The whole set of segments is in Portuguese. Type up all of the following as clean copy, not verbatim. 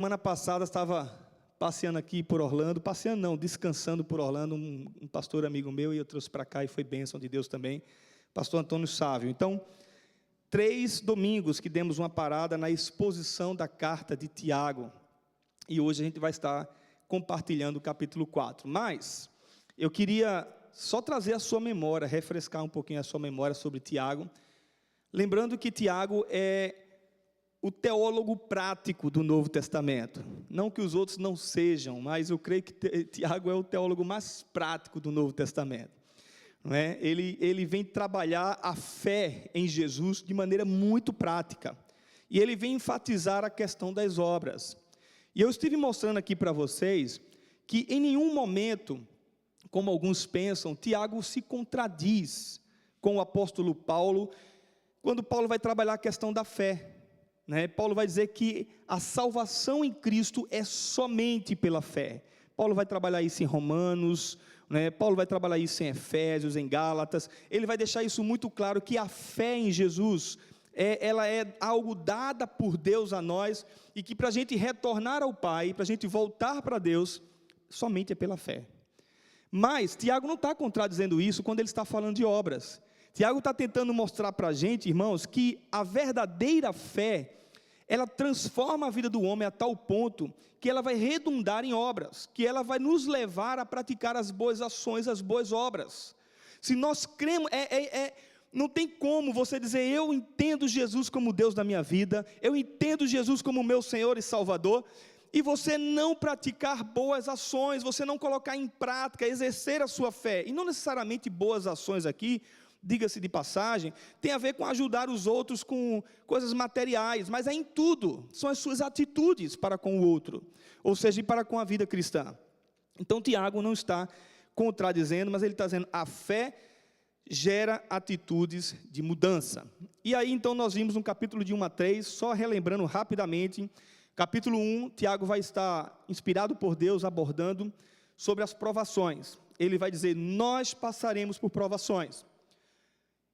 Semana passada estava passeando aqui por Orlando, passeando não, descansando por Orlando, um pastor amigo meu, e eu trouxe para cá e foi bênção de Deus também, pastor Antônio Sávio. Então, 3 domingos que demos uma parada na exposição da carta de Tiago, e hoje a gente vai estar compartilhando o capítulo 4, mas eu queria só trazer a sua memória, refrescar um pouquinho a sua memória sobre Tiago, lembrando que Tiago é o teólogo prático do Novo Testamento, não que os outros não sejam, mas eu creio que Tiago é o teólogo mais prático do Novo Testamento, não é? Ele vem trabalhar a fé em Jesus de maneira muito prática, e ele vem enfatizar a questão das obras, e eu estive mostrando aqui para vocês, que em nenhum momento, como alguns pensam, Tiago se contradiz com o apóstolo Paulo, quando Paulo vai trabalhar a questão da fé, Paulo vai dizer que a salvação em Cristo é somente pela fé. Paulo vai trabalhar isso em Romanos, Paulo vai trabalhar isso em Efésios, em Gálatas. Ele vai deixar isso muito claro, que a fé em Jesus, ela é algo dada por Deus a nós, e que para a gente retornar ao Pai, para a gente voltar para Deus, somente é pela fé. Mas Tiago não está contradizendo isso quando ele está falando de obras. Tiago está tentando mostrar para a gente, irmãos, que a verdadeira fé, ela transforma a vida do homem a tal ponto, que ela vai redundar em obras, que ela vai nos levar a praticar as boas ações, as boas obras. Se nós cremos, não tem como você dizer, eu entendo Jesus como Deus da minha vida, eu entendo Jesus como meu Senhor e Salvador, e você não praticar boas ações, você não colocar em prática, exercer a sua fé, e não necessariamente boas ações aqui, diga-se de passagem, tem a ver com ajudar os outros com coisas materiais, mas é em tudo, são as suas atitudes para com o outro, ou seja, para com a vida cristã. Então Tiago não está contradizendo, mas ele está dizendo, a fé gera atitudes de mudança. E aí então nós vimos no capítulo de 1 a 3, só relembrando rapidamente, capítulo 1, Tiago vai estar inspirado por Deus, abordando sobre as provações. Ele vai dizer, nós passaremos por provações.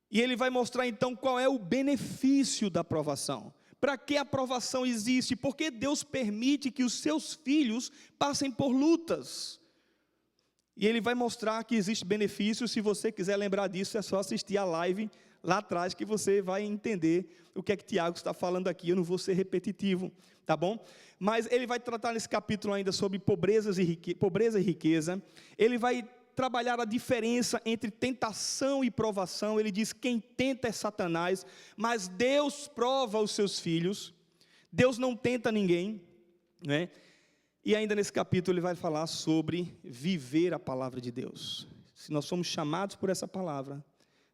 E ele vai mostrar então qual é o benefício da provação. Para que a provação existe? Porque Deus permite que os seus filhos passem por lutas. E ele vai mostrar que existe benefício. Se você quiser lembrar disso, é só assistir a live lá atrás, que você vai entender o que é que Tiago está falando aqui. Eu não vou ser repetitivo, tá bom? Mas ele vai tratar nesse capítulo ainda sobre pobreza e riqueza. Ele vai trabalhar a diferença entre tentação e provação. Ele diz, quem tenta é Satanás, mas Deus prova os seus filhos. Deus não tenta ninguém, E ainda nesse capítulo ele vai falar sobre viver a palavra de Deus. Se nós somos chamados por essa palavra,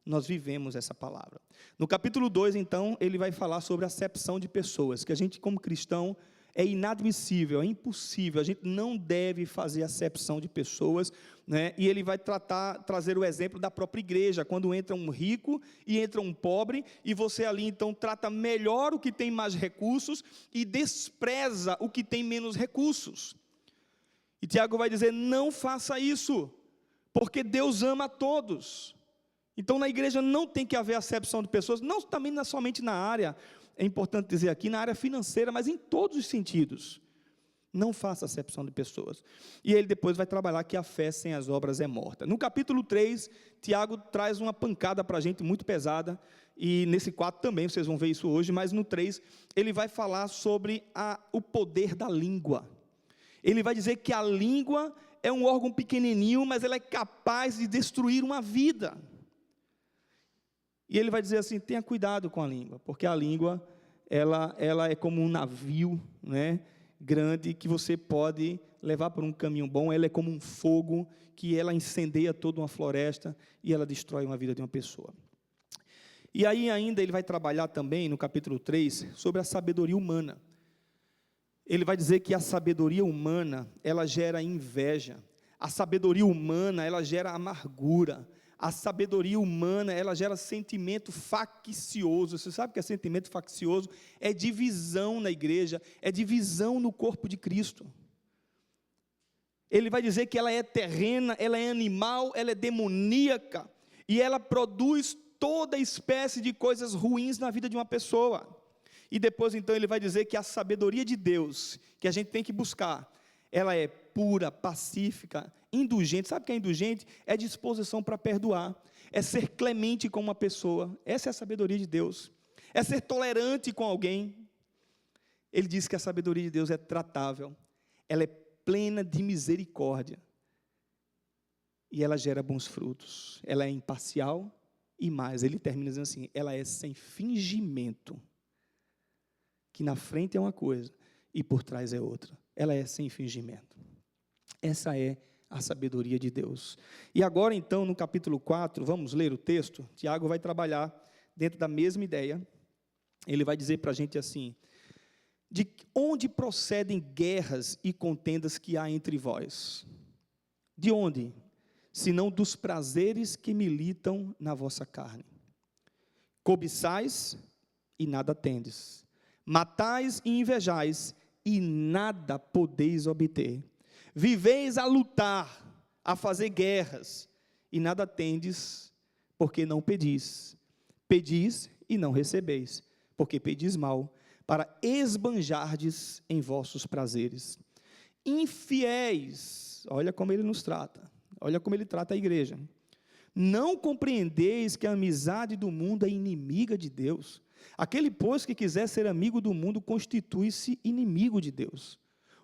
nós vivemos essa palavra. No capítulo 2, então, ele vai falar sobre a acepção de pessoas, que a gente como cristão é inadmissível, é impossível, a gente não deve fazer acepção de pessoas, E ele vai trazer o exemplo da própria igreja, quando entra um rico e entra um pobre, e você ali então trata melhor o que tem mais recursos, e despreza o que tem menos recursos. E Tiago vai dizer, não faça isso, porque Deus ama a todos. Então na igreja não tem que haver acepção de pessoas, também não somente na área, é importante dizer aqui, na área financeira, mas em todos os sentidos. Não faça acepção de pessoas. E ele depois vai trabalhar que a fé sem as obras é morta. No capítulo 3, Tiago traz uma pancada para a gente muito pesada, e nesse 4 também, vocês vão ver isso hoje, mas no 3, ele vai falar sobre o poder da língua. Ele vai dizer que a língua é um órgão pequenininho, mas ela é capaz de destruir uma vida. E ele vai dizer assim, tenha cuidado com a língua, porque a língua, ela é como um navio, grande, que você pode levar por um caminho bom. Ela é como um fogo, que ela incendeia toda uma floresta, e ela destrói uma vida de uma pessoa. E aí ainda ele vai trabalhar também, no capítulo 3, sobre a sabedoria humana. Ele vai dizer que a sabedoria humana, ela gera inveja. A sabedoria humana, ela gera amargura. A sabedoria humana, ela gera sentimento faccioso. Você sabe o que é sentimento faccioso? É divisão na igreja, é divisão no corpo de Cristo. Ele vai dizer que ela é terrena, ela é animal, ela é demoníaca, e ela produz toda espécie de coisas ruins na vida de uma pessoa. e depois então ele vai dizer que a sabedoria de Deus, que a gente tem que buscar, ela é pura, pacífica, indulgente. Sabe o que é indulgente? É disposição para perdoar, é ser clemente com uma pessoa. Essa é a sabedoria de Deus, é ser tolerante com alguém. Ele diz que a sabedoria de Deus é tratável, ela é plena de misericórdia, e ela gera bons frutos, ela é imparcial, e mais, ele termina dizendo assim, ela é sem fingimento, que na frente é uma coisa, e por trás é outra, ela é sem fingimento. Essa é a sabedoria de Deus. E agora então, no capítulo 4, vamos ler o texto. Tiago vai trabalhar dentro da mesma ideia, ele vai dizer para a gente assim, de onde procedem guerras e contendas que há entre vós? De onde? Senão dos prazeres que militam na vossa carne. Cobiçais e nada tendes, matais e invejais e nada podeis obter. Viveis a lutar, a fazer guerras, e nada tendes, porque não pedis. Pedis e não recebeis, porque pedis mal, para esbanjardes em vossos prazeres. Infiéis, olha como ele nos trata, olha como ele trata a igreja. Não compreendeis que a amizade do mundo é inimiga de Deus? Aquele, pois, que quiser ser amigo do mundo, constitui-se inimigo de Deus.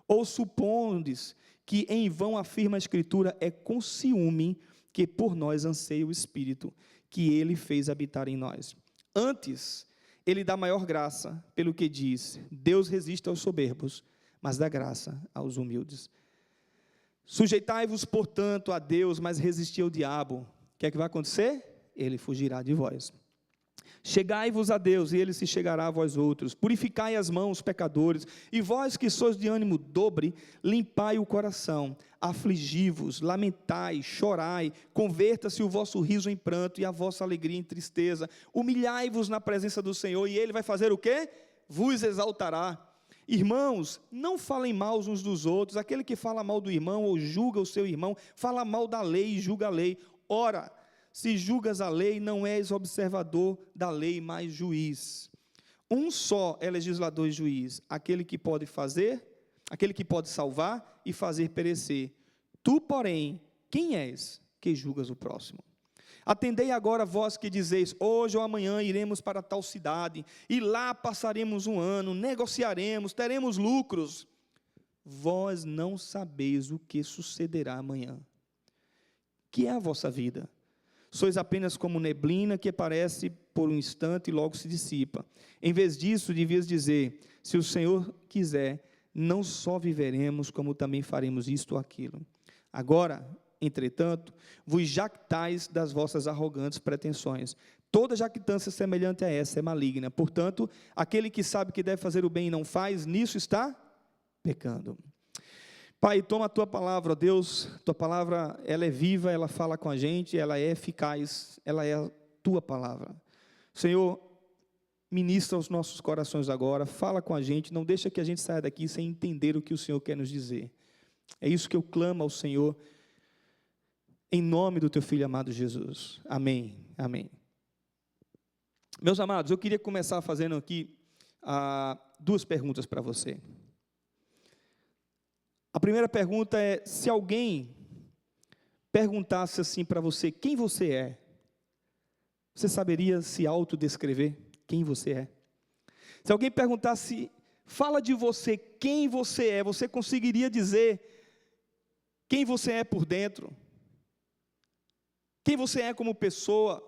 Ou supondes que em vão afirma a Escritura, é com ciúme que por nós anseia o Espírito, que ele fez habitar em nós. Antes, ele dá maior graça, pelo que diz, Deus resiste aos soberbos, mas dá graça aos humildes. Sujeitai-vos, portanto, a Deus, mas resisti ao diabo. O que é que vai acontecer? Ele fugirá de vós. Chegai-vos a Deus, e ele se chegará a vós outros. Purificai as mãos, pecadores, e vós que sois de ânimo dobre, limpai o coração. Afligi-vos, lamentai, chorai, converta-se o vosso riso em pranto e a vossa alegria em tristeza. Humilhai-vos na presença do Senhor, e ele vai fazer o quê? Vos exaltará. Irmãos, não falem mal uns dos outros. Aquele que fala mal do irmão ou julga o seu irmão, fala mal da lei e julga a lei. Ora, se julgas a lei, não és observador da lei, mas juiz. Um só é legislador e juiz, aquele que pode fazer, aquele que pode salvar e fazer perecer. Tu, porém, quem és que julgas o próximo? Atendei agora vós que dizeis, hoje ou amanhã iremos para tal cidade, e lá passaremos um ano, negociaremos, teremos lucros. Vós não sabeis o que sucederá amanhã. Que é a vossa vida? Sois apenas como neblina que aparece por um instante e logo se dissipa. Em vez disso, devias dizer, se o Senhor quiser, não só viveremos, como também faremos isto ou aquilo. Agora, entretanto, vos jactais das vossas arrogantes pretensões. Toda jactância semelhante a essa é maligna. Portanto, aquele que sabe que deve fazer o bem e não faz, nisso está pecando. Pai, toma a tua palavra, ó Deus, tua palavra, ela é viva, ela fala com a gente, ela é eficaz, ela é a tua palavra. Senhor, ministra os nossos corações agora, fala com a gente, não deixa que a gente saia daqui sem entender o que o Senhor quer nos dizer. É isso que eu clamo ao Senhor, em nome do teu Filho amado Jesus. Amém, amém. Meus amados, eu queria começar fazendo aqui duas perguntas para você. A primeira pergunta é, se alguém perguntasse assim para você, quem você é? Você saberia se autodescrever quem você é? Se alguém perguntasse, fala de você, quem você é? Você conseguiria dizer quem você é por dentro? Quem você é como pessoa?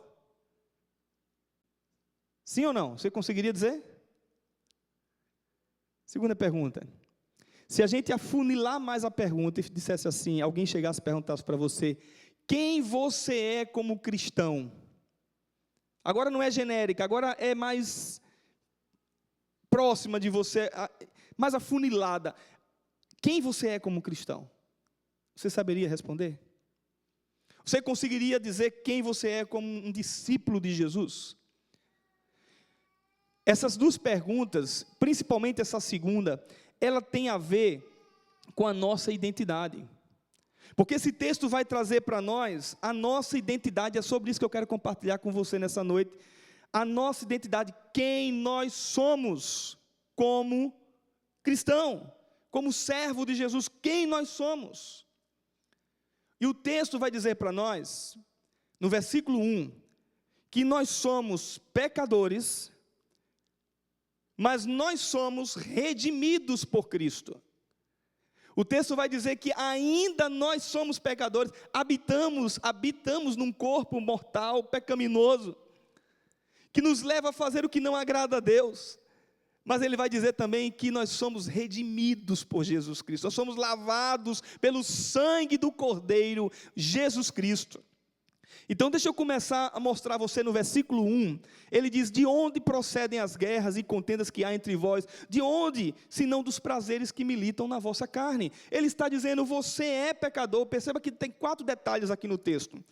Sim ou não? Você conseguiria dizer? Segunda pergunta. Se a gente afunilar mais a pergunta e dissesse assim, alguém chegasse e perguntasse para você, quem você é como cristão? Agora não é genérica, agora é mais próxima de você, mais afunilada. Quem você é como cristão? Você saberia responder? Você conseguiria dizer quem você é como um discípulo de Jesus? Essas duas perguntas, principalmente essa segunda, ela tem a ver com a nossa identidade. Porque esse texto vai trazer para nós a nossa identidade, é sobre isso que eu quero compartilhar com você nessa noite. A nossa identidade, quem nós somos. como cristão, como servo de Jesus, quem nós somos. E o texto vai dizer para nós, no versículo 1, que nós somos pecadores, mas nós somos redimidos por Cristo. O texto vai dizer que ainda nós somos pecadores, habitamos num corpo mortal, pecaminoso, que nos leva a fazer o que não agrada a Deus. Mas ele vai dizer também que nós somos redimidos por Jesus Cristo, nós somos lavados pelo sangue do Cordeiro, Jesus Cristo. Então deixa eu começar a mostrar a você no versículo 1, ele diz, de onde procedem as guerras e contendas que há entre vós? De onde, senão dos prazeres que militam na vossa carne? Ele está dizendo, você é pecador. Perceba que tem 4 detalhes aqui no texto,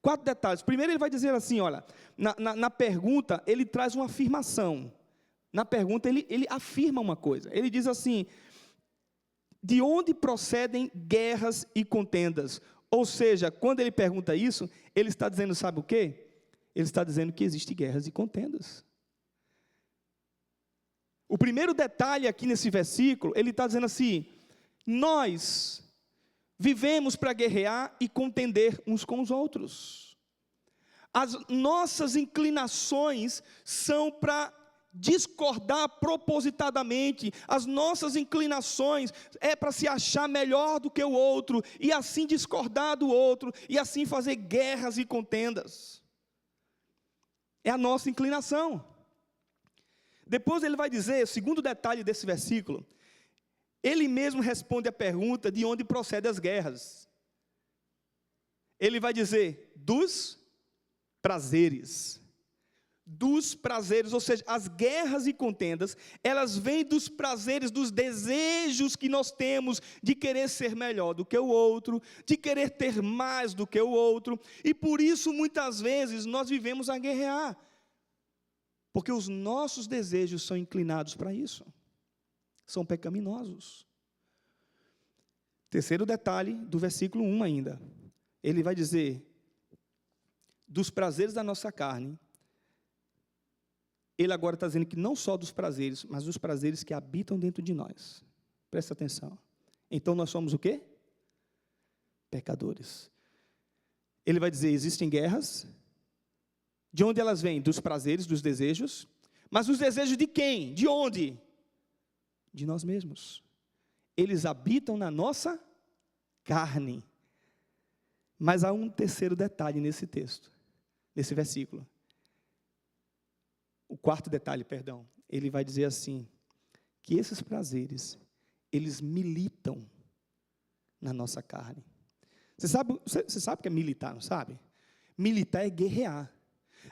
4 detalhes. Primeiro ele vai dizer assim, olha, na pergunta ele traz uma afirmação, na pergunta ele afirma uma coisa, ele diz assim, de onde procedem guerras e contendas? Ou seja, quando ele pergunta isso, ele está dizendo, sabe o quê? Ele está dizendo que existem guerras e contendas. O primeiro detalhe aqui nesse versículo, ele está dizendo assim, nós vivemos para guerrear e contender uns com os outros. As nossas inclinações são para discordar propositadamente, as nossas inclinações é para se achar melhor do que o outro, e assim discordar do outro, e assim fazer guerras e contendas, é a nossa inclinação. Depois ele vai dizer, o segundo detalhe desse versículo, ele mesmo responde a pergunta de onde procedem as guerras, ele vai dizer, dos prazeres, ou seja, as guerras e contendas, elas vêm dos prazeres, dos desejos que nós temos de querer ser melhor do que o outro, de querer ter mais do que o outro, e por isso muitas vezes nós vivemos a guerrear, porque os nossos desejos são inclinados para isso, são pecaminosos. Terceiro detalhe do versículo 1 ainda, ele vai dizer, dos prazeres da nossa carne. Ele agora está dizendo que não só dos prazeres, mas dos prazeres que habitam dentro de nós. Presta atenção. Então nós somos o quê? Pecadores. Ele vai dizer, existem guerras. De onde elas vêm? Dos prazeres, dos desejos. Mas os desejos de quem? De onde? De nós mesmos. Eles habitam na nossa carne. Mas há um terceiro detalhe nesse texto, nesse versículo. O quarto detalhe, perdão, ele vai dizer assim, que esses prazeres, eles militam na nossa carne. Você sabe o que é militar, não sabe? Militar é guerrear.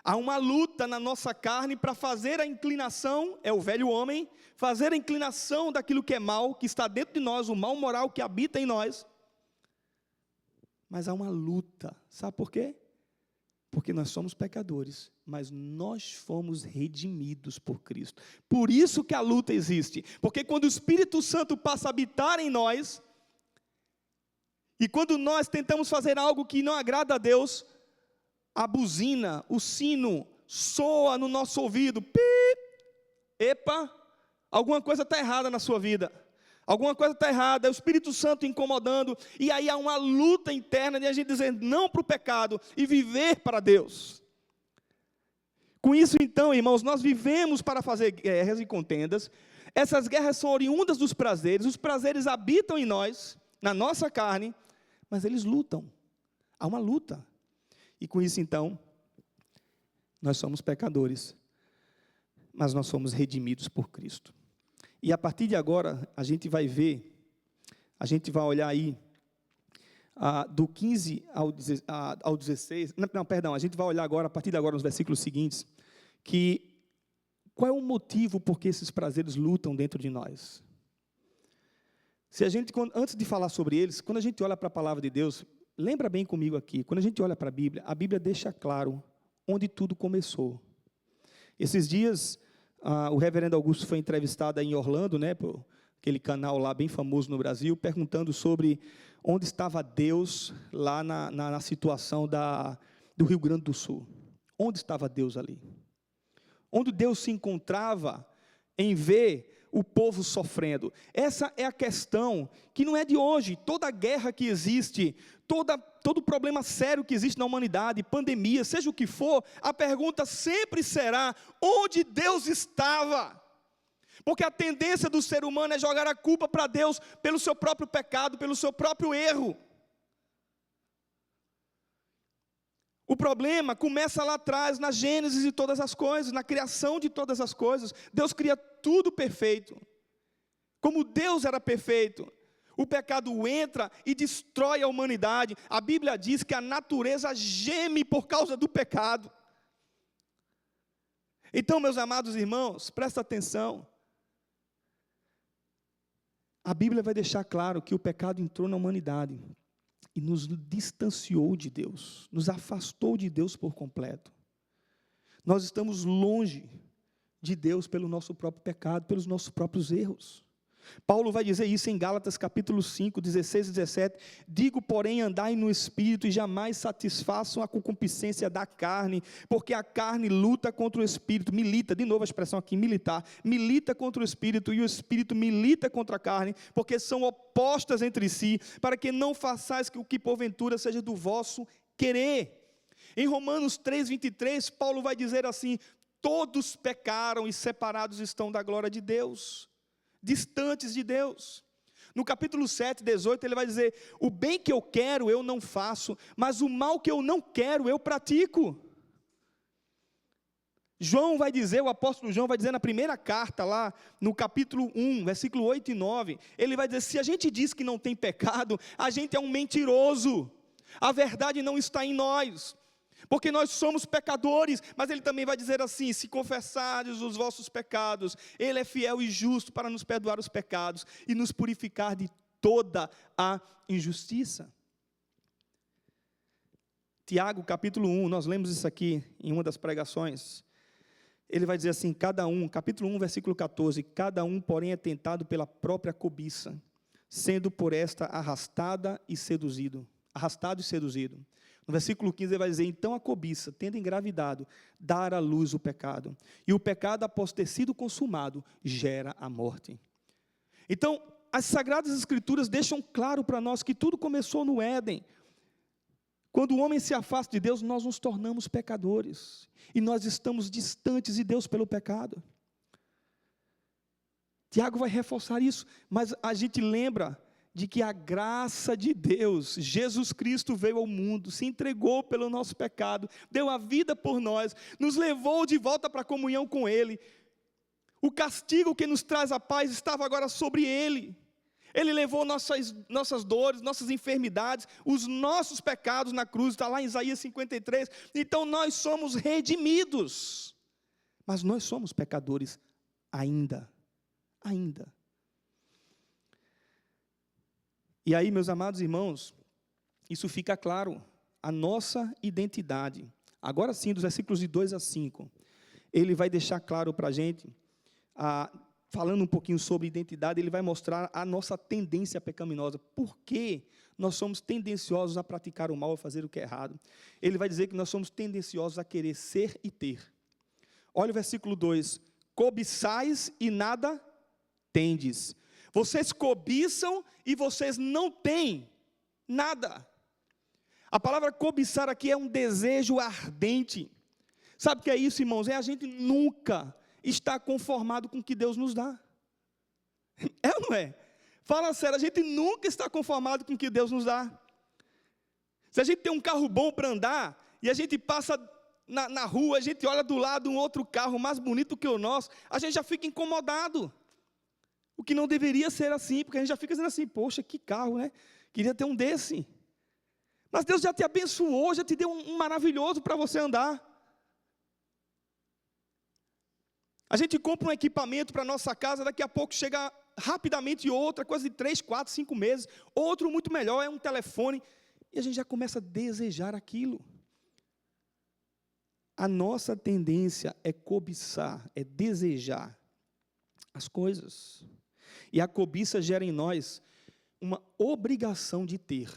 Há uma luta na nossa carne para fazer a inclinação, é o velho homem, fazer a inclinação daquilo que é mal, que está dentro de nós, o mal moral que habita em nós. Mas há uma luta, sabe por quê? Porque nós somos pecadores, mas nós fomos redimidos por Cristo. Por isso que a luta existe. Porque quando o Espírito Santo passa a habitar em nós, e quando nós tentamos fazer algo que não agrada a Deus, a buzina, o sino, soa no nosso ouvido. Pip! Epa! Alguma coisa está errada na sua vida. Alguma coisa está errada, é o Espírito Santo incomodando, e aí há uma luta interna de a gente dizer não para o pecado e viver para Deus. Com isso então, irmãos, nós vivemos para fazer guerras e contendas. Essas guerras são oriundas dos prazeres, os prazeres habitam em nós, na nossa carne, mas eles lutam, há uma luta. E com isso então, nós somos pecadores, mas nós somos redimidos por Cristo. E a partir de agora, a gente vai ver, a gente vai olhar aí, do 15 ao 16, a gente vai olhar agora, a partir de agora, nos versículos seguintes, que qual é o motivo por que esses prazeres lutam dentro de nós? Antes de falar sobre eles, quando a gente olha para a palavra de Deus, lembra bem comigo aqui, quando a gente olha para a Bíblia deixa claro onde tudo começou. Esses dias, o reverendo Augusto foi entrevistado em Orlando, por aquele canal lá bem famoso no Brasil, perguntando sobre onde estava Deus lá na situação do Rio Grande do Sul. Onde estava Deus ali? Onde Deus se encontrava em ver o povo sofrendo. Essa é a questão que não é de hoje. Toda guerra que existe, todo problema sério que existe na humanidade, pandemia, seja o que for, a pergunta sempre será: onde Deus estava? Porque a tendência do ser humano é jogar a culpa para Deus pelo seu próprio pecado, pelo seu próprio erro. O problema começa lá atrás, na Gênesis de todas as coisas, na criação de todas as coisas. Deus cria tudo perfeito. Como Deus era perfeito, o pecado entra e destrói a humanidade. A Bíblia diz que a natureza geme por causa do pecado. Então, meus amados irmãos, presta atenção. A Bíblia vai deixar claro que o pecado entrou na humanidade e nos distanciou de Deus, nos afastou de Deus por completo. Nós estamos longe de Deus pelo nosso próprio pecado, pelos nossos próprios erros. Paulo vai dizer isso em Gálatas capítulo 5, 16 e 17, digo, porém, andai no Espírito e jamais satisfaçam a concupiscência da carne, porque a carne luta contra o Espírito, milita, de novo a expressão aqui, militar, milita contra o Espírito e o Espírito milita contra a carne, porque são opostas entre si, para que não façais o que porventura seja do vosso querer. Em Romanos 3, 23, Paulo vai dizer assim, todos pecaram e separados estão da glória de Deus, distantes de Deus. No capítulo 7, 18, ele vai dizer, o bem que eu quero eu não faço, mas o mal que eu não quero eu pratico. João vai dizer, o apóstolo João vai dizer na primeira carta lá, no capítulo 1, versículo 8 e 9, ele vai dizer, se a gente diz que não tem pecado, a gente é um mentiroso, a verdade não está em nós. Porque nós somos pecadores, mas ele também vai dizer assim, se confessardes os vossos pecados, ele é fiel e justo para nos perdoar os pecados e nos purificar de toda a injustiça. Tiago capítulo 1, nós lemos isso aqui em uma das pregações, ele vai dizer assim, capítulo 1, versículo 14, cada um porém é tentado pela própria cobiça, sendo por esta arrastado e seduzido. No versículo 15 ele vai dizer, então a cobiça, tendo engravidado, dar à luz o pecado. E o pecado, após ter sido consumado, gera a morte. Então, as Sagradas Escrituras deixam claro para nós que tudo começou no Éden. Quando o homem se afasta de Deus, nós nos tornamos pecadores. E nós estamos distantes de Deus pelo pecado. Tiago vai reforçar isso, mas a gente lembra de que a graça de Deus, Jesus Cristo veio ao mundo, se entregou pelo nosso pecado, deu a vida por nós, nos levou de volta para a comunhão com Ele. O castigo que nos traz a paz estava agora sobre Ele. Ele levou nossas dores, nossas enfermidades, os nossos pecados na cruz, está lá em Isaías 53. Então nós somos redimidos, mas nós somos pecadores ainda. E aí, meus amados irmãos, isso fica claro, a nossa identidade. Agora sim, dos versículos de 2 a 5, ele vai deixar claro para a gente, falando um pouquinho sobre identidade, ele vai mostrar a nossa tendência pecaminosa. Por que nós somos tendenciosos a praticar o mal, a fazer o que é errado? Ele vai dizer que nós somos tendenciosos a querer ser e ter. Olha o versículo 2, cobiçais e nada tendes. Vocês cobiçam e vocês não têm nada. A palavra cobiçar aqui é um desejo ardente. Sabe o que é isso, irmãos? É a gente nunca estar conformado com o que Deus nos dá. É ou não é? Fala sério, a gente nunca está conformado com o que Deus nos dá. Se a gente tem um carro bom para andar, e a gente passa na rua, a gente olha do lado um outro carro mais bonito que o nosso, a gente já fica incomodado. O que não deveria ser assim, porque a gente já fica dizendo assim, poxa, que carro, né? Queria ter um desse. Mas Deus já te abençoou, já te deu um maravilhoso para você andar. A gente compra um equipamento para a nossa casa, daqui a pouco chega rapidamente outra, coisa de 3, 4, 5 meses, outro muito melhor, é um telefone, e a gente já começa a desejar aquilo. A nossa tendência é cobiçar, é desejar as coisas. E a cobiça gera em nós uma obrigação de ter.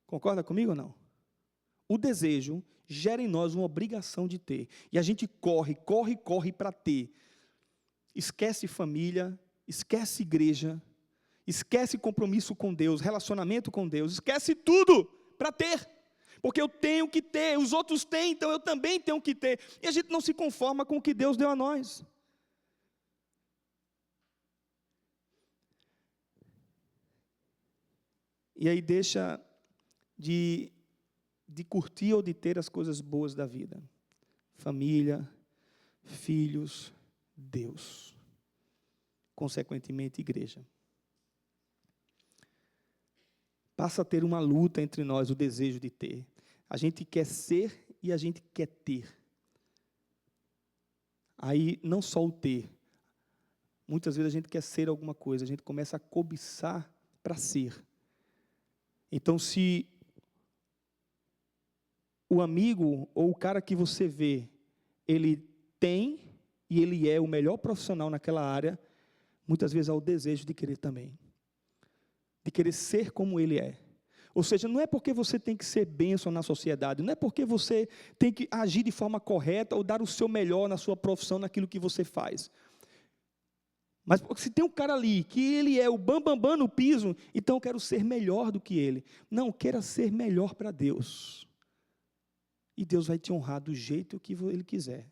Concorda comigo ou não? O desejo gera em nós uma obrigação de ter. E a gente corre para ter. esquece família, esquece igreja, esquece compromisso com Deus, relacionamento com Deus, esquece tudo para ter. Porque eu tenho que ter, os outros têm, então eu também tenho que ter. E a gente não se conforma com o que Deus deu a nós. E aí deixa de curtir ou de ter as coisas boas da vida. Família, filhos, Deus. Consequentemente, igreja. Passa a ter uma luta entre nós, o desejo de ter. A gente quer ser e a gente quer ter. Aí, não só o ter. Muitas vezes a gente quer ser alguma coisa, a gente começa a cobiçar para ser. Então, se o amigo ou o cara que você vê, ele tem e ele é o melhor profissional naquela área, muitas vezes há o desejo de querer também. De querer ser como ele é. Ou seja, não é porque você tem que ser bênção na sociedade, não é porque você tem que agir de forma correta ou dar o seu melhor na sua profissão, naquilo que você faz. Mas se tem um cara ali, que ele é o bambambam no piso, então eu quero ser melhor do que ele. Não, queira ser melhor para Deus. E Deus vai te honrar do jeito que ele quiser.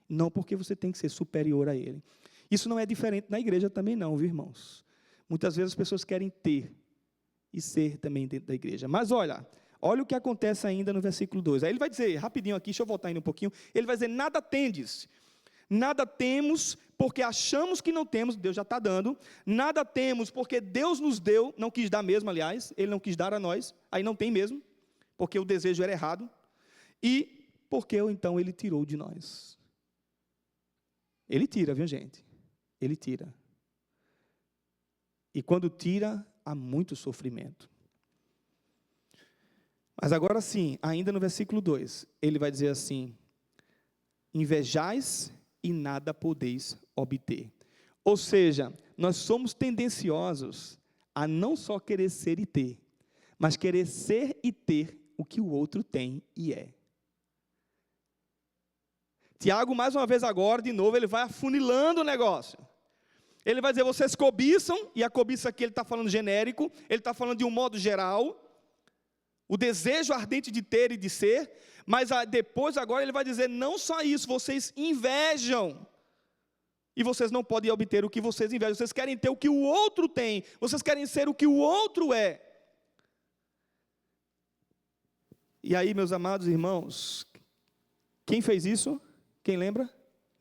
Não porque você tem que ser superior a ele. Isso não é diferente na igreja também não, viu, irmãos? Muitas vezes as pessoas querem ter e ser também dentro da igreja. Mas olha o que acontece ainda no versículo 2. Aí ele vai dizer, rapidinho aqui, deixa eu voltar ainda um pouquinho. Ele vai dizer, nada tendes. Nada temos porque achamos que não temos, Deus já está dando. Nada temos porque Deus nos deu, não quis dar mesmo, aliás, Ele não quis dar a nós, aí não tem mesmo, porque o desejo era errado. E porque então Ele tirou de nós. Ele tira, viu gente? Ele tira. E quando tira, há muito sofrimento. Mas agora sim, ainda no versículo 2, ele vai dizer assim, invejais e nada podeis obter. Ou seja, nós somos tendenciosos a não só querer ser e ter, mas querer ser e ter o que o outro tem e é. Tiago, mais uma vez agora, de novo, ele vai afunilando o negócio. Ele vai dizer, vocês cobiçam, e a cobiça aqui ele está falando genérico, ele está falando de um modo geral, o desejo ardente de ter e de ser, mas depois agora ele vai dizer, não só isso, vocês invejam, e vocês não podem obter o que vocês invejam, vocês querem ter o que o outro tem, vocês querem ser o que o outro é. E aí, meus amados irmãos, quem fez isso? Quem lembra?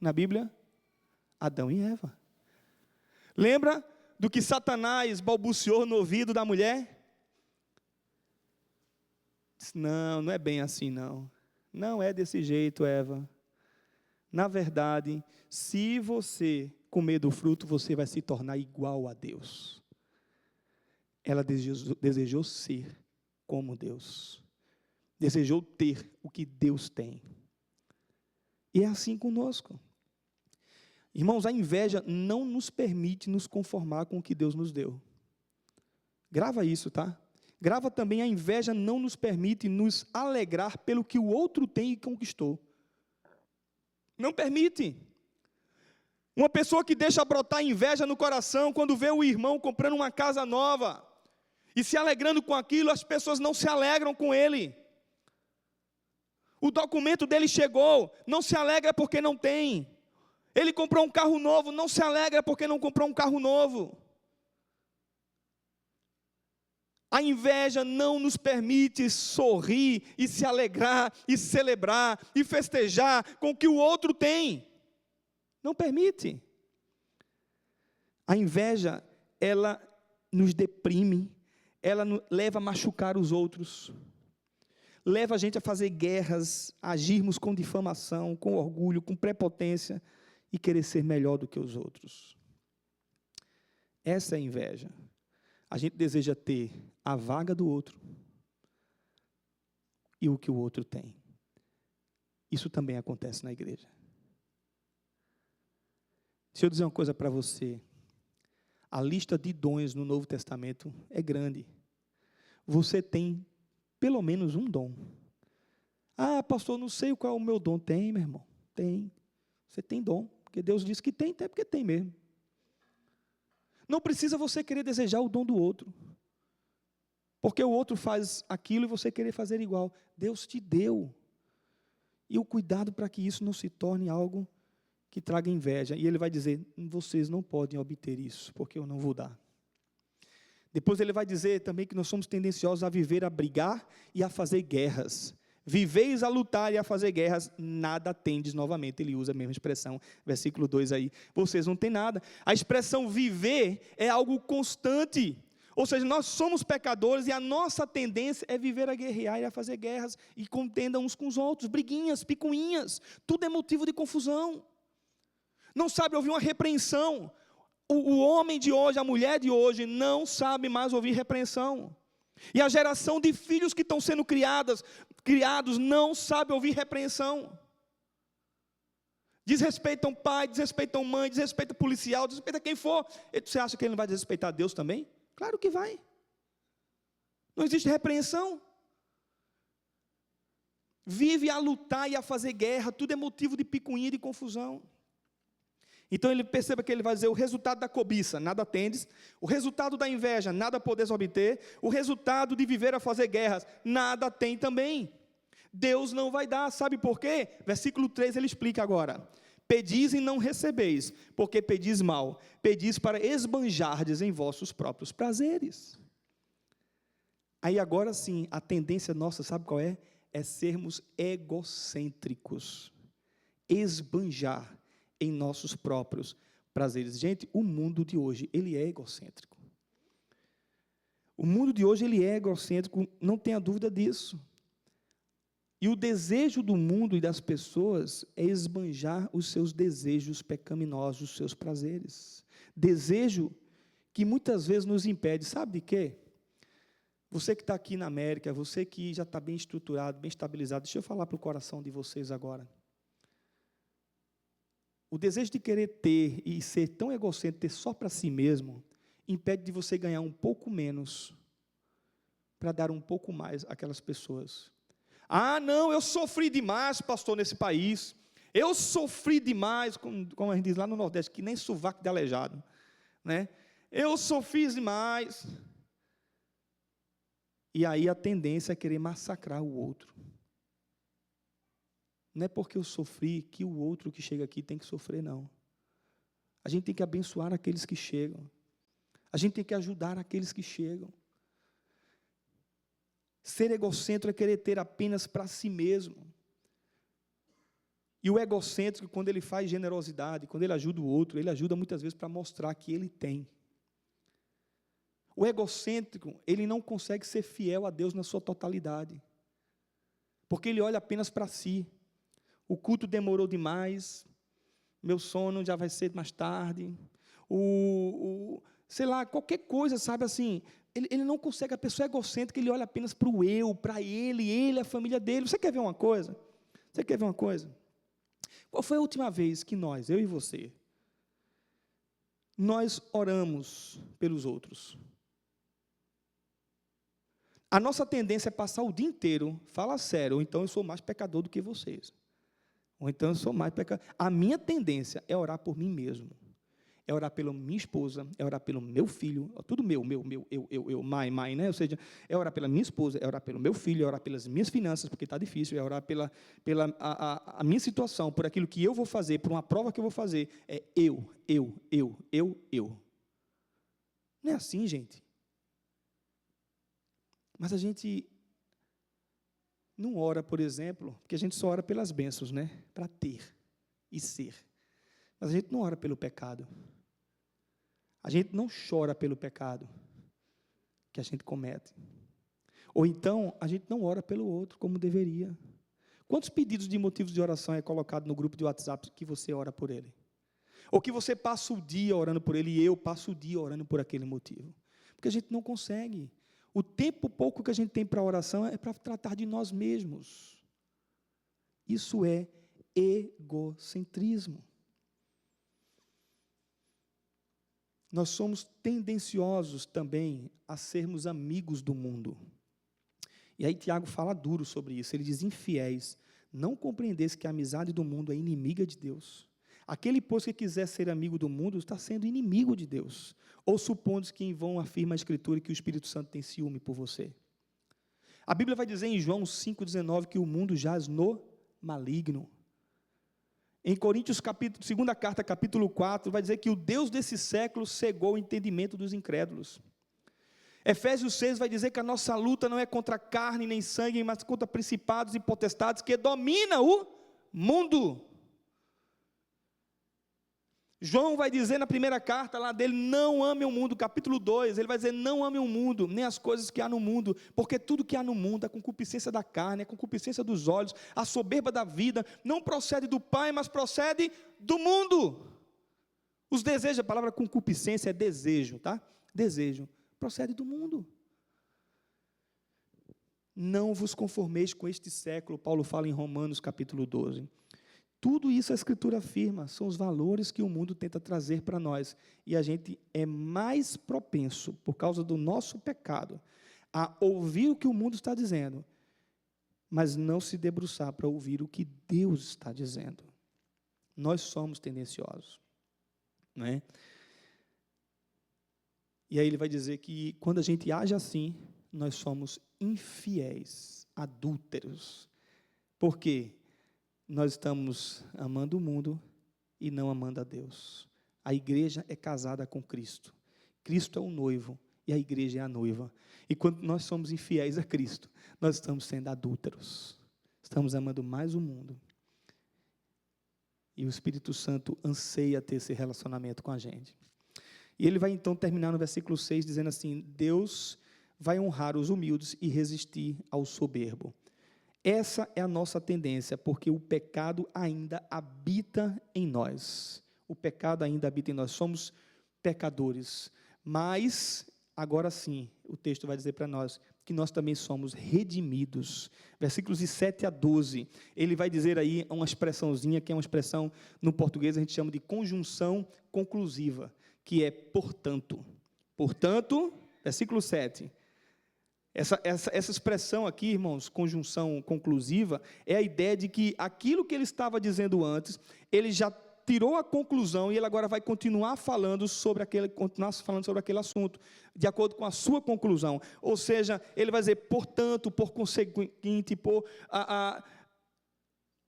Na Bíblia? Adão e Eva. Lembra do que Satanás balbuciou no ouvido da mulher? Disse, não, não é bem assim não. Não é desse jeito, Eva. Na verdade, se você comer do fruto, você vai se tornar igual a Deus. Ela desejou ser como Deus. Desejou ter o que Deus tem. E é assim conosco. Irmãos, a inveja não nos permite nos conformar com o que Deus nos deu. Grava isso, tá? Grava também, a inveja não nos permite nos alegrar pelo que o outro tem e conquistou. Não permite. Uma pessoa que deixa brotar inveja no coração quando vê o irmão comprando uma casa nova e se alegrando com aquilo, as pessoas não se alegram com ele. O documento dele chegou, não se alegra porque não tem. Ele comprou um carro novo, não se alegra porque não comprou um carro novo. A inveja não nos permite sorrir e se alegrar e celebrar e festejar com o que o outro tem. Não permite. A inveja, ela nos deprime, ela leva a machucar os outros, leva a gente a fazer guerras, a agirmos com difamação, com orgulho, com prepotência e querer ser melhor do que os outros. Essa é a inveja. A gente deseja ter a vaga do outro e o que o outro tem. Isso também acontece na igreja. Deixa eu dizer uma coisa para você. A lista de dons no Novo Testamento é grande. Você tem pelo menos um dom. Ah, pastor, não sei qual é o meu dom. Tem, meu irmão. Tem. Você tem dom. porque Deus disse que tem, até porque tem mesmo. Não precisa você querer desejar o dom do outro, porque o outro faz aquilo e você querer fazer igual. Deus te deu. E o cuidado para que isso não se torne algo que traga inveja. E ele vai dizer, vocês não podem obter isso, porque eu não vou dar. Depois ele vai dizer também que nós somos tendenciosos a viver, a brigar e a fazer guerras. Viveis a lutar e a fazer guerras, nada tendes novamente. Ele usa a mesma expressão, versículo 2 aí. Vocês não têm nada. A expressão viver é algo constante. Ou seja, nós somos pecadores e a nossa tendência é viver a guerrear e a fazer guerras e contenda uns com os outros, briguinhas, picuinhas, tudo é motivo de confusão. Não sabe ouvir uma repreensão. O homem de hoje, a mulher de hoje, não sabe mais ouvir repreensão. E a geração de filhos que estão sendo criados não sabe ouvir repreensão. Desrespeitam pai, desrespeitam mãe, desrespeitam policial, desrespeitam quem for. Você acha que ele não vai desrespeitar Deus também? Claro que vai. Não existe repreensão. Vive a lutar e a fazer guerra, tudo é motivo de picuinha e de confusão. Então ele perceba que ele vai dizer, o resultado da cobiça, nada tendes, o resultado da inveja, nada podes obter, o resultado de viver a fazer guerras, nada tem também. Deus não vai dar, sabe por quê? Versículo 3 ele explica agora. Pedis e não recebeis, porque pedis mal, pedis para esbanjardes em vossos próprios prazeres. Aí agora sim, a tendência nossa, sabe qual é? É sermos egocêntricos, esbanjar em nossos próprios prazeres. Gente, o mundo de hoje, ele é egocêntrico. O mundo de hoje, ele é egocêntrico, não tenha dúvida disso. E o desejo do mundo e das pessoas é esbanjar os seus desejos pecaminosos, os seus prazeres. Desejo que muitas vezes nos impede, sabe de quê? Você que está aqui na América, você que já está bem estruturado, bem estabilizado, deixa eu falar para o coração de vocês agora. O desejo de querer ter e ser tão egocêntrico, ter só para si mesmo, impede de você ganhar um pouco menos para dar um pouco mais àquelas pessoas. Ah, não, eu sofri demais, pastor, nesse país. Eu sofri demais, como a gente diz lá no Nordeste, que nem sovaco de aleijado, né? Eu sofri demais. E aí a tendência é querer massacrar o outro. Não é porque eu sofri que o outro que chega aqui tem que sofrer, não. A gente tem que abençoar aqueles que chegam. A gente tem que ajudar aqueles que chegam. Ser egocêntrico é querer ter apenas para si mesmo. E o egocêntrico, quando ele faz generosidade, quando ele ajuda o outro, ele ajuda muitas vezes para mostrar que ele tem. O egocêntrico, ele não consegue ser fiel a Deus na sua totalidade. Porque ele olha apenas para si. O culto demorou demais, meu sono já vai ser mais tarde, sei lá, qualquer coisa, sabe assim, ele não consegue, a pessoa é egocêntrica, ele olha apenas para o eu, para ele, a família dele. Você quer ver uma coisa? Qual foi a última vez que nós, eu e você, nós oramos pelos outros? A nossa tendência é passar o dia inteiro, fala sério, ou então eu sou mais pecador do que vocês. Ou então eu sou mais pecador. A minha tendência é orar por mim mesmo. É orar pela minha esposa, é orar pelo meu filho, tudo meu, mãe, né? Ou seja, é orar pela minha esposa, é orar pelo meu filho, é orar pelas minhas finanças, porque está difícil, é orar pela a minha situação, por aquilo que eu vou fazer, por uma prova que eu vou fazer. É eu. Não é assim, gente. Mas a gente não ora, por exemplo, porque a gente só ora pelas bênçãos, né? Para ter e ser. Mas a gente não ora pelo pecado. A gente não chora pelo pecado que a gente comete. Ou então, a gente não ora pelo outro como deveria. Quantos pedidos de motivos de oração é colocado no grupo de WhatsApp que você ora por ele? Ou que você passa o dia orando por ele e eu passo o dia orando por aquele motivo? Porque a gente não consegue. O tempo pouco que a gente tem para oração é para tratar de nós mesmos. Isso é egocentrismo. Nós somos tendenciosos também a sermos amigos do mundo. E aí Tiago fala duro sobre isso. Ele diz, infiéis, não compreendesse que a amizade do mundo é inimiga de Deus. Aquele, pois, que quiser ser amigo do mundo, está sendo inimigo de Deus. Ou supondo que em vão afirma a Escritura que o Espírito Santo tem ciúme por você. A Bíblia vai dizer em João 5,19 que o mundo jaz no maligno. Em Coríntios, 2ª carta, capítulo 4, vai dizer que o Deus desse século cegou o entendimento dos incrédulos. Efésios 6 vai dizer que a nossa luta não é contra carne nem sangue, mas contra principados e potestades que dominam o mundo. João vai dizer na primeira carta lá dele, não ame o mundo, capítulo 2, ele vai dizer, não ame o mundo, nem as coisas que há no mundo, porque tudo que há no mundo, a concupiscência da carne, a concupiscência dos olhos, a soberba da vida, não procede do Pai, mas procede do mundo. Os desejos, a palavra concupiscência é desejo, tá? Desejo, procede do mundo. Não vos conformeis com este século, Paulo fala em Romanos capítulo 12. Tudo isso a Escritura afirma, são os valores que o mundo tenta trazer para nós, e a gente é mais propenso, por causa do nosso pecado, a ouvir o que o mundo está dizendo, mas não se debruçar para ouvir o que Deus está dizendo. Nós somos tendenciosos, não é? E aí ele vai dizer que quando a gente age assim, nós somos infiéis, adúlteros. Por quê? Nós estamos amando o mundo e não amando a Deus. A igreja é casada com Cristo. Cristo é o noivo e a igreja é a noiva. E quando nós somos infiéis a Cristo, nós estamos sendo adúlteros. Estamos amando mais o mundo. E o Espírito Santo anseia ter esse relacionamento com a gente. E ele vai então terminar no versículo 6 dizendo assim, Deus vai honrar os humildes e resistir ao soberbo. Essa é a nossa tendência, porque o pecado ainda habita em nós. O pecado ainda habita em nós, somos pecadores. Mas, agora sim, o texto vai dizer para nós que nós também somos redimidos. Versículos de 7 a 12, ele vai dizer aí uma expressãozinha, que é uma expressão, no português a gente chama de conjunção conclusiva, que é portanto. Portanto, versículo 7. Essa expressão aqui, irmãos, conjunção conclusiva, é a ideia de que aquilo que ele estava dizendo antes, ele já tirou a conclusão e ele agora vai continuar falando sobre aquele assunto, de acordo com a sua conclusão. Ou seja, ele vai dizer, portanto, por conseguinte,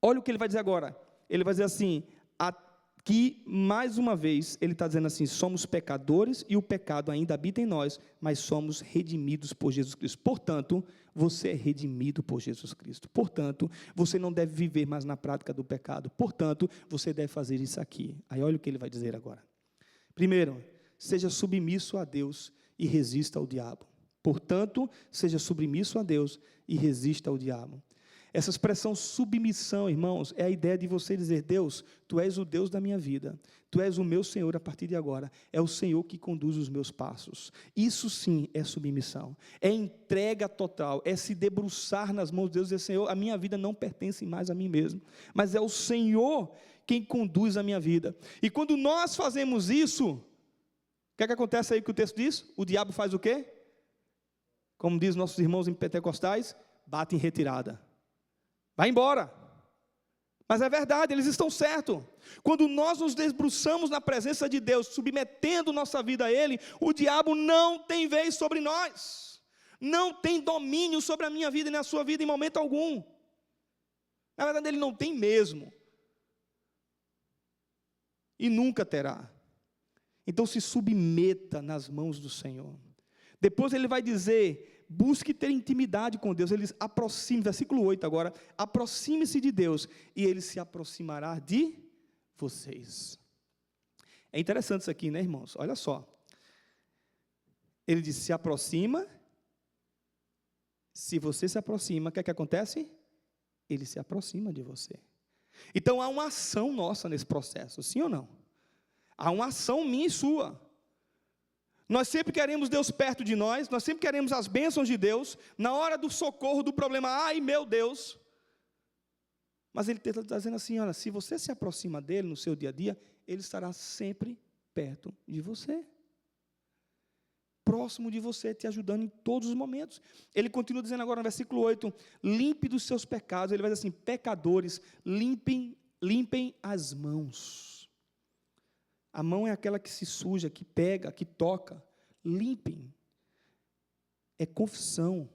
olha o que ele vai dizer agora. Ele vai dizer assim, que, mais uma vez, ele está dizendo assim, somos pecadores e o pecado ainda habita em nós, mas somos redimidos por Jesus Cristo. Portanto, você é redimido por Jesus Cristo. Portanto, você não deve viver mais na prática do pecado. Portanto, você deve fazer isso aqui. Aí olha o que ele vai dizer agora. Primeiro, seja submisso a Deus e resista ao diabo. Portanto, seja submisso a Deus e resista ao diabo. Essa expressão submissão, irmãos, é a ideia de você dizer, Deus, Tu és o Deus da minha vida, Tu és o meu Senhor a partir de agora, é o Senhor que conduz os meus passos. Isso sim é submissão, é entrega total, é se debruçar nas mãos de Deus e dizer, Senhor, a minha vida não pertence mais a mim mesmo, mas é o Senhor quem conduz a minha vida. E quando nós fazemos isso, o que é que acontece aí que o texto diz? O diabo faz o quê? Como diz nossos irmãos em pentecostais, bate em retirada. Vai embora. Mas é verdade, eles estão certos. Quando nós nos debruçamos na presença de Deus, submetendo nossa vida a Ele, o diabo não tem vez sobre nós. Não tem domínio sobre a minha vida e na sua vida em momento algum. Na verdade, ele não tem mesmo. E nunca terá. Então se submeta nas mãos do Senhor. Depois ele vai dizer, busque ter intimidade com Deus. Ele aproxime, versículo 8 agora, aproxime-se de Deus e Ele se aproximará de vocês. É interessante isso aqui, né, irmãos? Olha só. Ele diz, se aproxima. Se você se aproxima, o que é que acontece? Ele se aproxima de você. Então há uma ação nossa nesse processo, sim ou não? Há uma ação minha e sua. Nós sempre queremos Deus perto de nós, nós sempre queremos as bênçãos de Deus, na hora do socorro, do problema, ai meu Deus. Mas ele está dizendo assim, olha, se você se aproxima dele no seu dia a dia, ele estará sempre perto de você. Próximo de você, te ajudando em todos os momentos. Ele continua dizendo agora no versículo 8, limpe dos seus pecados, ele vai dizer assim, pecadores, limpem as mãos. A mão é aquela que se suja, que pega, que toca. Limpem. É confissão.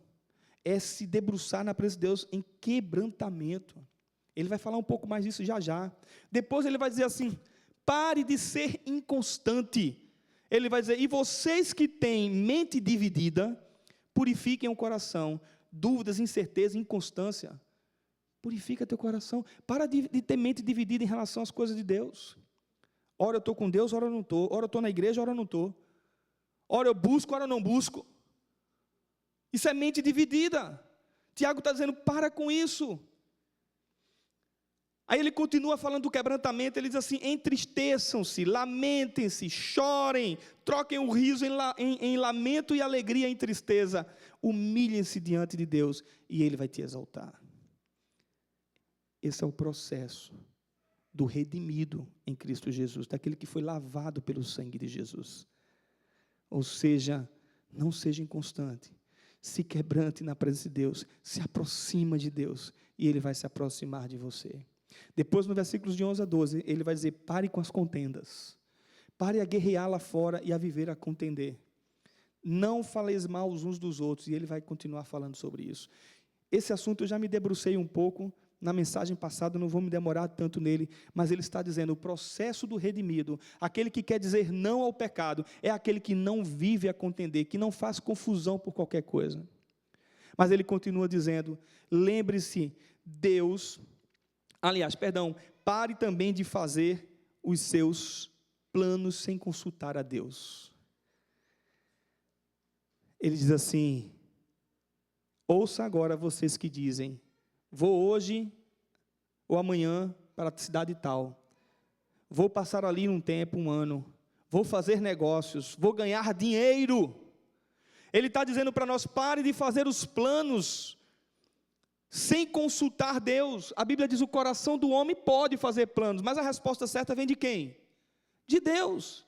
É se debruçar na presença de Deus em quebrantamento. Ele vai falar um pouco mais disso já já. Depois ele vai dizer assim: pare de ser inconstante. Ele vai dizer: e vocês que têm mente dividida, purifiquem o coração. Dúvidas, incerteza, inconstância. Purifica teu coração. Para de ter mente dividida em relação às coisas de Deus. Ora eu estou com Deus, ora eu não estou. Ora eu estou na igreja, ora eu não estou. Ora eu busco, ora eu não busco. Isso é mente dividida. Tiago está dizendo: para com isso. Aí ele continua falando do quebrantamento, ele diz assim: entristeçam-se, lamentem-se, chorem, troquem o riso em lamento e alegria em tristeza, humilhem-se diante de Deus, e Ele vai te exaltar. Esse é o processo do redimido em Cristo Jesus, daquele que foi lavado pelo sangue de Jesus. Ou seja, não seja inconstante, se quebrante na presença de Deus, se aproxima de Deus, e Ele vai se aproximar de você. Depois, no versículos de 11 a 12, ele vai dizer: pare com as contendas, pare a guerrear lá fora e a viver a contender. Não faleis mal os uns dos outros, e ele vai continuar falando sobre isso. Esse assunto eu já me debrucei um pouco na mensagem passada, não vou me demorar tanto nele, mas ele está dizendo: o processo do redimido, aquele que quer dizer não ao pecado, é aquele que não vive a contender, que não faz confusão por qualquer coisa. Mas ele continua dizendo: lembre-se, pare também de fazer os seus planos sem consultar a Deus. Ele diz assim: ouça agora vocês que dizem, vou hoje ou amanhã para a cidade tal, vou passar ali um tempo, um ano, vou fazer negócios, vou ganhar dinheiro. Ele está dizendo para nós: pare de fazer os planos sem consultar Deus. A Bíblia diz: o coração do homem pode fazer planos, mas a resposta certa vem de quem? De Deus.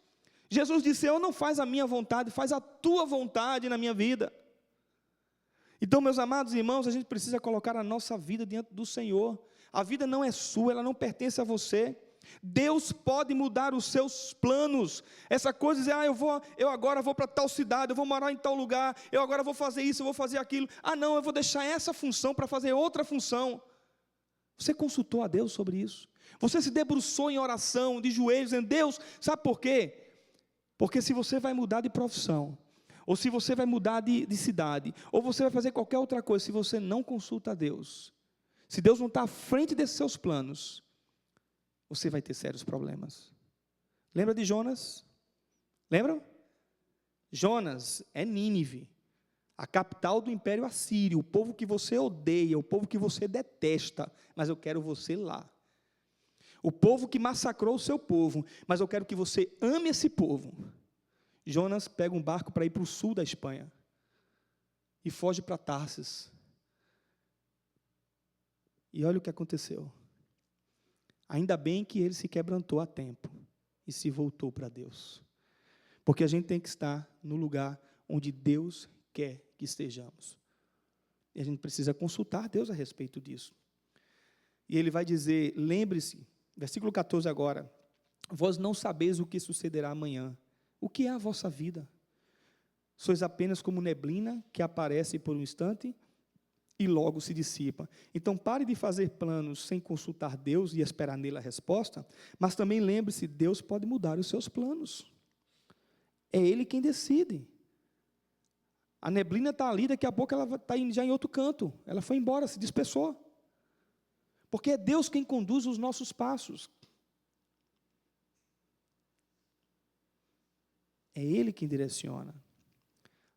Jesus disse: eu não faço a minha vontade, faz a tua vontade na minha vida. Então, meus amados irmãos, a gente precisa colocar a nossa vida diante do Senhor. A vida não é sua, ela não pertence a você. Deus pode mudar os seus planos. Essa coisa de dizer: eu agora vou para tal cidade, eu vou morar em tal lugar, eu agora vou fazer isso, eu vou fazer aquilo. Não, eu vou deixar essa função para fazer outra função. Você consultou a Deus sobre isso? Você se debruçou em oração, de joelhos, dizendo: Deus, sabe por quê? Porque se você vai mudar de profissão, ou se você vai mudar de cidade, ou você vai fazer qualquer outra coisa, se você não consulta a Deus, se Deus não está à frente desses seus planos, você vai ter sérios problemas. Lembra de Jonas? Lembram? Jonas é Nínive, a capital do Império Assírio, o povo que você odeia, o povo que você detesta, mas eu quero você lá. O povo que massacrou o seu povo, mas eu quero que você ame esse povo. Jonas pega um barco para ir para o sul da Espanha e foge para Tarsis. E olha o que aconteceu. Ainda bem que ele se quebrantou a tempo e se voltou para Deus. Porque a gente tem que estar no lugar onde Deus quer que estejamos. E a gente precisa consultar Deus a respeito disso. E ele vai dizer: lembre-se, versículo 14 agora: vós não sabeis o que sucederá amanhã. O que é a vossa vida? Sois apenas como neblina que aparece por um instante e logo se dissipa. Então pare de fazer planos sem consultar Deus e esperar nele a resposta, mas também lembre-se, Deus pode mudar os seus planos. É Ele quem decide. A neblina está ali, daqui a pouco ela está indo já em outro canto. Ela foi embora, se dispersou. Porque é Deus quem conduz os nossos passos. É Ele quem direciona.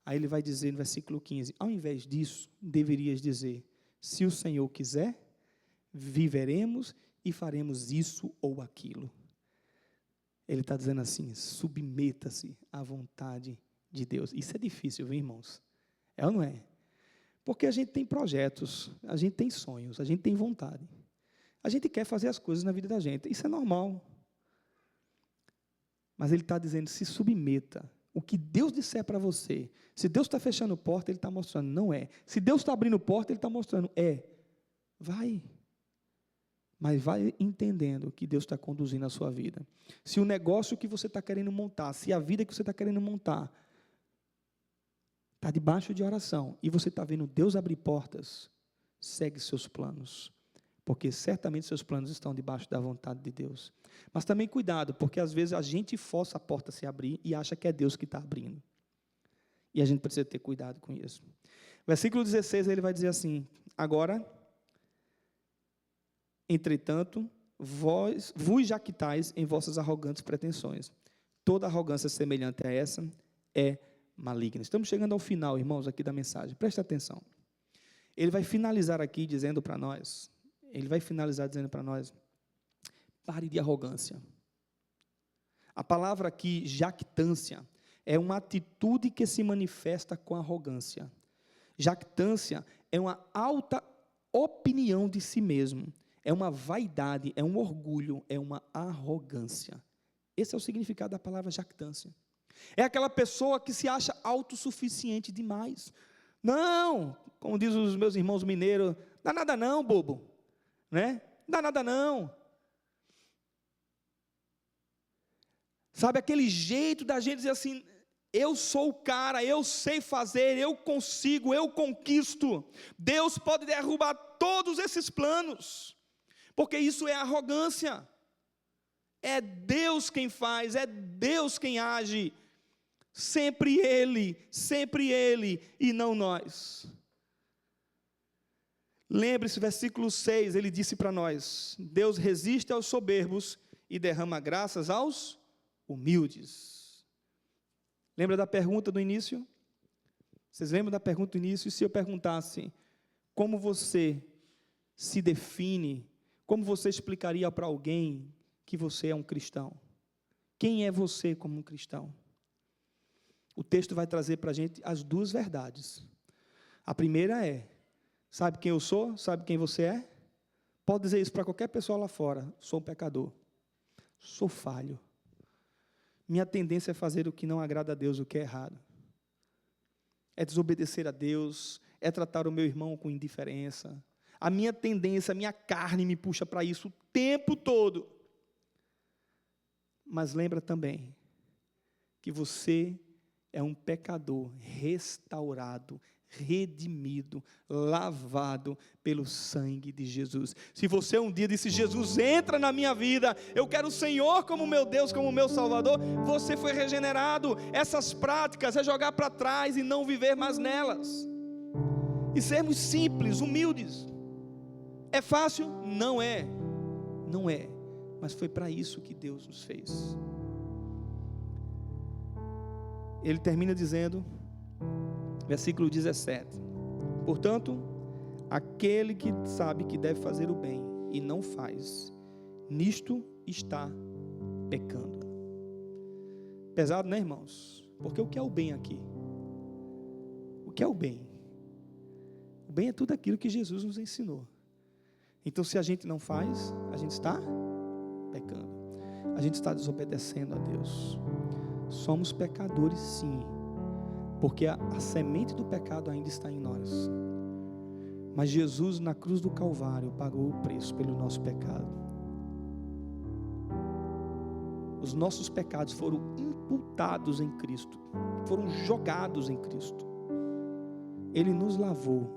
Aí ele vai dizer no versículo 15, ao invés disso, deverias dizer: se o Senhor quiser, viveremos e faremos isso ou aquilo. Ele está dizendo assim: submeta-se à vontade de Deus. Isso é difícil, viu, irmãos? É ou não é? Porque a gente tem projetos, a gente tem sonhos, a gente tem vontade. A gente quer fazer as coisas na vida da gente, isso é normal. Mas ele está dizendo: se submeta. O que Deus disser para você, se Deus está fechando porta, Ele está mostrando, não é. Se Deus está abrindo porta, Ele está mostrando, é. Vai. Mas vai entendendo que Deus está conduzindo a sua vida. Se o negócio que você está querendo montar, se a vida que você está querendo montar, está debaixo de oração, e você está vendo Deus abrir portas, segue seus planos. Porque certamente seus planos estão debaixo da vontade de Deus. Mas também cuidado, porque às vezes a gente força a porta a se abrir e acha que é Deus que está abrindo. E a gente precisa ter cuidado com isso. Versículo 16, ele vai dizer assim: agora, entretanto, vos jactais em vossas arrogantes pretensões. Toda arrogância semelhante a essa é maligna. Estamos chegando ao final, irmãos, aqui da mensagem. Preste atenção. Ele vai finalizar aqui dizendo para nós, pare de arrogância. A palavra aqui, jactância, é uma atitude que se manifesta com arrogância. Jactância é uma alta opinião de si mesmo, é uma vaidade, é um orgulho, é uma arrogância. Esse é o significado da palavra jactância. É aquela pessoa que se acha autossuficiente demais. Não, como diz os meus irmãos mineiros, dá nada não, bobo, né? Dá nada não. Sabe aquele jeito da gente dizer assim: eu sou o cara, eu sei fazer, eu consigo, eu conquisto. Deus pode derrubar todos esses planos, porque isso é arrogância. É Deus quem faz, é Deus quem age. Sempre Ele e não nós. Lembre-se, versículo 6, ele disse para nós: Deus resiste aos soberbos e derrama graças aos humildes. Lembra da pergunta do início? Vocês lembram da pergunta do início? E se eu perguntasse, como você se define, como você explicaria para alguém que você é um cristão? Quem é você como um cristão? O texto vai trazer para a gente as duas verdades. A primeira é: sabe quem eu sou? Sabe quem você é? Pode dizer isso para qualquer pessoa lá fora: sou um pecador, sou falho. Minha tendência é fazer o que não agrada a Deus, o que é errado. É desobedecer a Deus, é tratar o meu irmão com indiferença. A minha tendência, a minha carne me puxa para isso o tempo todo. Mas lembra também que você é um pecador restaurado, redimido, lavado pelo sangue de Jesus. Se você um dia disse: Jesus, entra na minha vida, eu quero o Senhor como meu Deus, como meu Salvador, você foi regenerado. Essas práticas é jogar para trás e não viver mais nelas. E sermos simples, humildes. É fácil? Não é. Não é. Mas foi para isso que Deus nos fez. Ele termina dizendo, versículo 17: portanto, aquele que sabe que deve fazer o bem e não faz, nisto está pecando. Pesado, né, irmãos? Porque o que é o bem aqui? O que é o bem? O bem é tudo aquilo que Jesus nos ensinou. Então, se a gente não faz, a gente está pecando. A gente está desobedecendo a Deus. Somos pecadores, sim, porque a semente do pecado ainda está em nós. Mas Jesus, na cruz do Calvário, pagou o preço pelo nosso pecado. Os nossos pecados foram imputados em Cristo, foram jogados em Cristo. Ele nos lavou,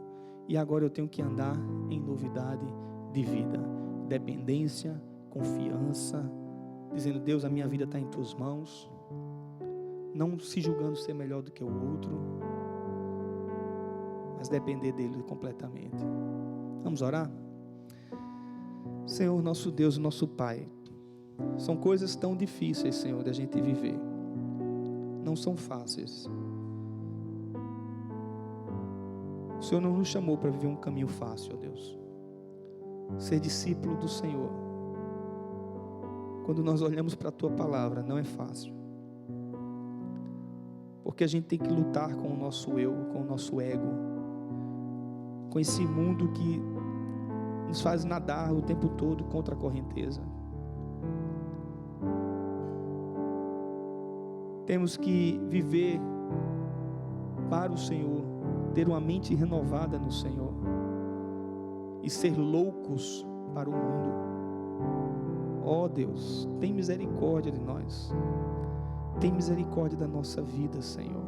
e agora eu tenho que andar em novidade de vida, dependência, confiança, dizendo: Deus, a minha vida está em tuas mãos. Não se julgando ser melhor do que o outro, mas depender dele completamente. Vamos orar? Senhor, nosso Deus, nosso Pai, são coisas tão difíceis, Senhor, da gente viver. Não são fáceis. O Senhor não nos chamou para viver um caminho fácil, ó Deus. Ser discípulo do Senhor, quando nós olhamos para a Tua palavra, não é fácil. Porque a gente tem que lutar com o nosso eu, com o nosso ego, com esse mundo que nos faz nadar o tempo todo contra a correnteza. Temos que viver para o Senhor, ter uma mente renovada no Senhor e ser loucos para o mundo. Ó Deus, tem misericórdia de nós. Tem misericórdia da nossa vida, Senhor.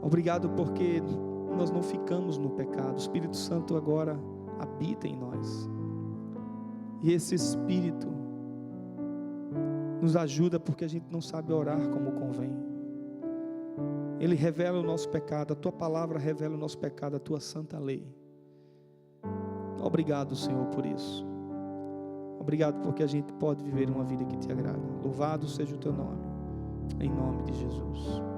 Obrigado porque nós não ficamos no pecado. O Espírito Santo agora habita em nós. E esse Espírito nos ajuda porque a gente não sabe orar como convém. Ele revela o nosso pecado. A Tua palavra revela o nosso pecado, a Tua santa lei. Obrigado, Senhor, por isso. Obrigado porque a gente pode viver uma vida que Te agrada. Louvado seja o Teu nome. Em nome de Jesus.